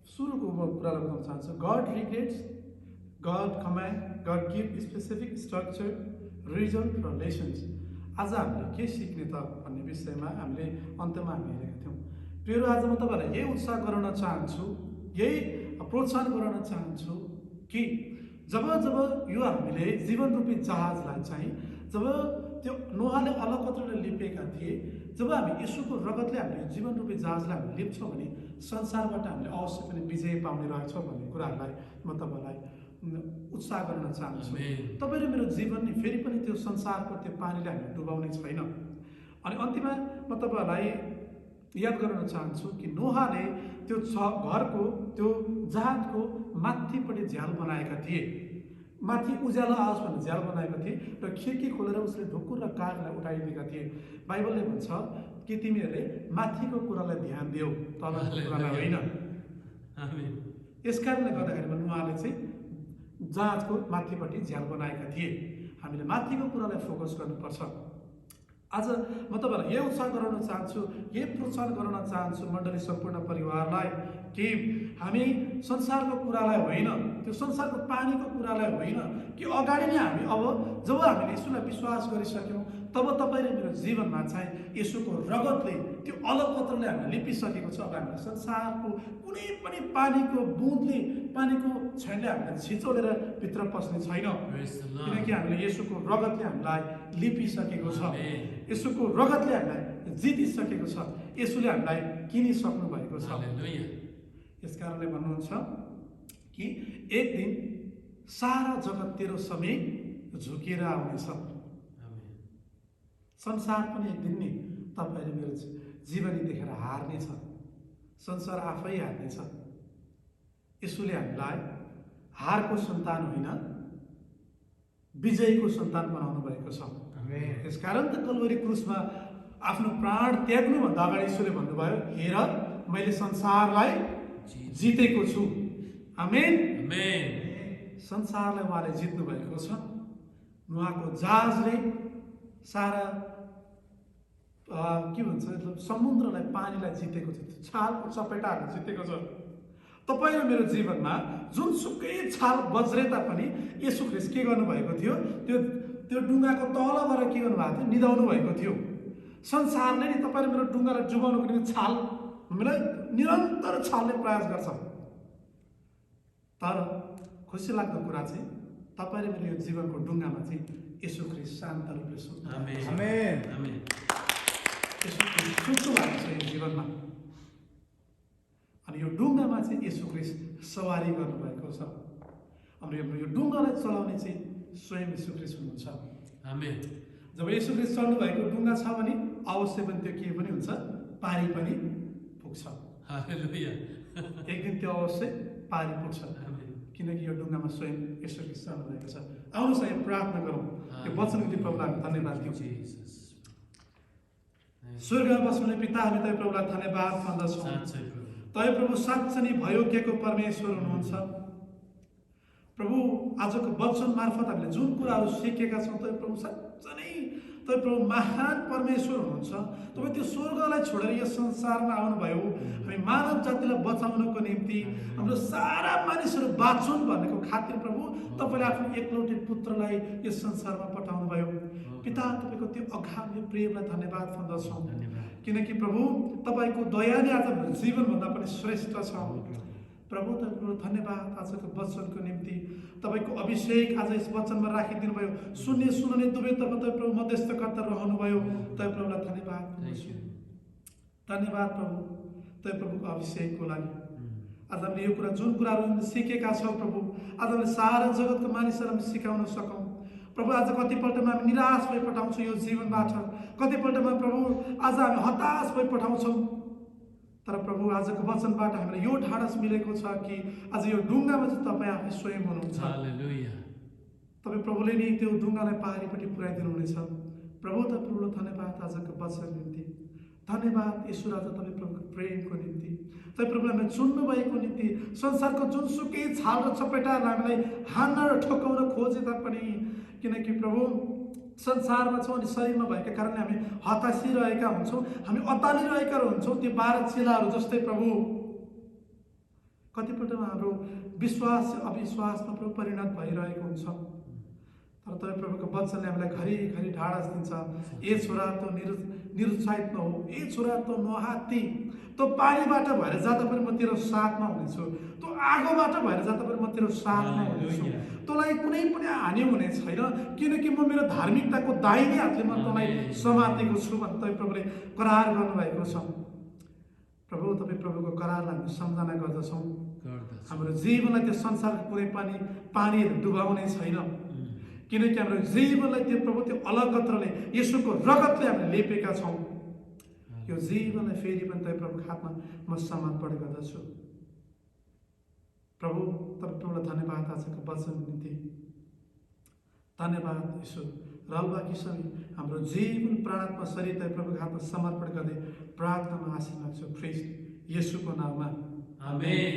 सुरुको म कुरालाई बताउन चाहन्छु। Good regrets, good command, good give specific structure, result र लेसन्स। आज हामीले के सिक्ने त भन्ने विषयमा हामीले अन्त्यमा हामी हेरेका थियौँ। प्रियहरू, आज म तपाईँहरूलाई यही उत्साह गराउन चाहन्छु, यही प्रोत्साहन गराउन चाहन्छु कि जब यो हामीले जीवनरूपी जहाजलाई चाहिँ जब त्यो नोआले अलकत्रले लिपेका थिए, जब हामी येशूको रगतले हामीले जीवनरूपी जहाजलाई हामी लिप्छौँ भने संसारबाट हामीले अवश्य पनि विजय पाउने रहेछौँ भन्ने कुराहरूलाई म तपाईँलाई उत्साह गर्न चाहन्छु। तपाईँ र मेरो जीवन नि फेरि पनि त्यो संसारको त्यो पानीले हामी डुबाउने छैन। अनि अन्तिममा म तपाईँहरूलाई याद गराउन चाहन्छु कि नोहाले त्यो घरको त्यो जहाजको माथिपट्टि झ्याल बनाएका थिए, माथि उज्यालो आओस् भनेर झ्याल बनाएका थिए र खिड्की खोलेर उसले ढुकुर र कागलाई उठाइदिएका थिए। बाइबलले भन्छ कि तिमीहरूले माथिको कुरालाई ध्यान देऊ, तलको कुरालाई होइन। यस कारणले गर्दाखेरि नोआले चाहिँ जहाजको माथिपट्टि झ्याल बनाएका थिए। हामीले माथिको कुरालाई फोकस गर्नुपर्छ। आज म तपाईँहरूलाई यही उत्साह गराउन चाहन्छु, यही प्रोत्साहन गराउन चाहन्छु मण्डली सम्पूर्ण परिवारलाई कि हामी संसारको कुरालाई होइन, त्यो संसारको पानीको कुरालाई होइन कि अगाडि नै हामी अब जब हामीले यसुलाई विश्वास गरिसक्यौँ तब तपाईँ र मेरो जीवनमा चाहिँ यसुको रगतले त्यो अलगपत्रले हामीले लिपिसकेको छ। अब हामीले संसारको कुनै पनि पानीको बुँदले, पानीको छैनले हामीलाई छिचोलेर भित्र पस्ने छैन, किनकि हामीले यसुको रगतले हामीलाई लिपिसकेको छ, यसुको रगतले हामीलाई जितिसकेको छ, यसुले हामीलाई किनिसक्नु भएको छ। यस कारणले भन्नुहुन्छ कि एक दिन सारा जगत तेरो समय झुकेर आउनेछ। संसार पनि एक दिन नि तपाईँले मेरो जीवनी देखेर हार्नेछ, संसार आफै हार्नेछ। यसुले हामीलाई हारको सन्तान होइन, विजयको सन्तान बनाउनु भएको छ। यसकारण त कल्वरी क्रुसमा आफ्नो प्राण त्याग्नुभन्दा अगाडि यसुले भन्नुभयो, हेर मैले संसारलाई जितेको छु। आमेन। संसारलाई उहाँले जित्नु भएको छ। उहाँको जहाजले सारा के भन्छ समुद्रलाई, पानीलाई जितेको छ, छालको चपेटाहरू जितेको छ। तपाईँ र मेरो जीवनमा जुनसुकै छाल बज्रे तापनि येशू ख्रीष्ट के गर्नुभएको थियो, त्यो डुङ्गाको तलबाट के गर्नुभएको थियो, निदाउनु भएको थियो। संसारले नि तपाईँ र मेरो डुङ्गालाई डुबाउनुको निम्ति छाल हामीलाई निरन्तर छाल्ने प्रयास गर्छ। तर खुसी लाग्दो कुरा चाहिँ तपाईँ र मेरो यो जीवनको डुङ्गामा चाहिँ येशू ख्रीष्ट शान्त रूपले सुत्नु भएको छ यो जीवनमा। अनि यो डुङ्गामा चाहिँ येशू ख्रीष्ट सवारी गर्नुभएको छ। हाम्रो यो डुङ्गालाई चलाउने चाहिँ स्वयं येशू ख्रीष्ट हुनुहुन्छ। जब येशू ख्रीष्ट चल्नु भएको डुङ्गा छ भने अवश्य पनि त्यो के पनि हुन्छ, पारी पनि पुग्छ। एक दिन त्यो अवश्य पारी पुग्छ, किनकि यो डुङ्गामा स्वयं येशू ख्रीष्ट चल्नु भएको छ। आउनुहोस् यहाँ प्रार्थना गरौँ, यो वचनको निम्ति प्रभुलाई धन्यवाद दिउँ। स्वर्गमा बस्नुहुने पिता, हामी तपाईँ प्रभुलाई धन्यवाद भन्दछौँ। तपाईँ प्रभु साँच्चै नै भयोज्ञको परमेश्वर हुनुहुन्छ। प्रभु आजको वचन मार्फत हामीले जुन कुराहरू सिकेका छौँ, तपाईँ प्रभु साँच्चै नै तपाईँ प्रभु महान परमेश्वर हुनुहुन्छ। तपाईँ त्यो स्वर्गलाई छोडेर यो संसारमा आउनुभयो हामी मानव जातिलाई बचाउनको निम्ति, हाम्रो सारा मानिसहरू बाँच्छन् भन्नेको खातिर प्रभु तपाईँले आफ्नो एकलौटे पुत्रलाई यस संसारमा पठाउनु भयो। पिता, तपाईँको त्यो अगाम्य प्रेमलाई धन्यवाद भन्दछौँ, किनकि प्रभु तपाईँको दयाले आज हाम्रो जीवनभन्दा पनि श्रेष्ठ छ। प्रभु तपाईँको धन्यवाद आजको वचनको निम्ति। तपाईँको अभिषेक आज यस वचनमा राखिदिनु भयो। सुन्ने दुवैतर्फ तपाईँ प्रभु मध्यस्थकर्ता रहनुभयो। तपाईँ प्रभुलाई धन्यवाद। धन्यवाद प्रभु, तपाईँ प्रभुको अभिषेकको लागि। आज हामीले यो कुरा जुन कुराहरू हामीले सिकेका छौँ प्रभु, आज हामीले सारा जगतको मानिसहरूलाई हामी सिकाउन सकौँ प्रभु। आज कतिपल्टमा हामी निराश भइ पठाउँछौँ यो जीवनबाट, कतिपल्टमा प्रभु आज हामी हताश भइ पठाउँछौँ। तर प्रभु आजको वचनबाट हामीलाई यो ढाडस मिलेको छ कि आज यो ढुङ्गामा चाहिँ तपाईँ आफै स्वयं हुनुहुन्छ। तपाईँ प्रभुले नै त्यो ढुङ्गालाई पारीपट्टि पुर्याइदिनु हुनेछ प्रभु। तपाईँलाई धन्यवाद आजको वचन निम्ति, धन्यवाद यीशु राजा, तपाईँ प्रभुको प्रेमको निम्ति, तपाईँ प्रभुले हामीलाई चुन्नु भएको निम्ति। संसारको जुनसुकै छाल र चपेटाहरूलाई हामीलाई हान्न र ठोकाउन खोजे तापनि, किनकि प्रभु संसारमा छौँ अनि शरीरमा भएका कारणले हामी हतासिरहेका हुन्छौँ, हामी अतालिरहेका हुन्छौँ। त्यो 12 चेलाहरू जस्तै प्रभु कतिपल्टमा हाम्रो विश्वास अविश्वासमा प्रभु परिणत भइरहेको हुन्छ। तर तपाईँ प्रभुको वचनले हामीलाई घरिघरि ढाडस दिन्छ। ए छोरा त निरुत्साहित नहो, ए छोरा त नहात्ती, तो पानीबाट भएर जाँदा पनि म तेरो साथमा हुनेछु, तो आगोबाट भएर जाँदा पनि म तेरो साथमा हुनेछु, तँलाई कुनै पनि हानि हुने छैन, किनकि म मेरो धार्मिकताको दाहिने हातले म तँलाई समातेको छु भन्ने तपाईँ प्रभुले करार गर्नुभएको छ। प्रभु तपाईँ प्रभुको करारलाई हामी सम्झना गर्दछौँ। हाम्रो जीवनलाई त्यो संसारको कुनै पनि पानीहरू डुबाउने छैन, किनकि हाम्रो जीवनलाई त्यो प्रभु त्यो अलगत्रले येशूको रगतले हामीले लेपेका छौँ। यो जीवनलाई फेरि पनि तपाईँ प्रभुको हातमा म समर्पण गर्दछु। प्रभु तपाईँ प्रभुलाई धन्यवाद आजको वचन निम्ति, धन्यवाद येशू। रल्बा किसमी हाम्रो जीवन प्राणमा शरीर तपाईँ प्रभुको हातमा समर्पण गर्दै प्रार्थनामा आशीष लाग्छु ख्रीष्ट येशूको नाममा, आमेन।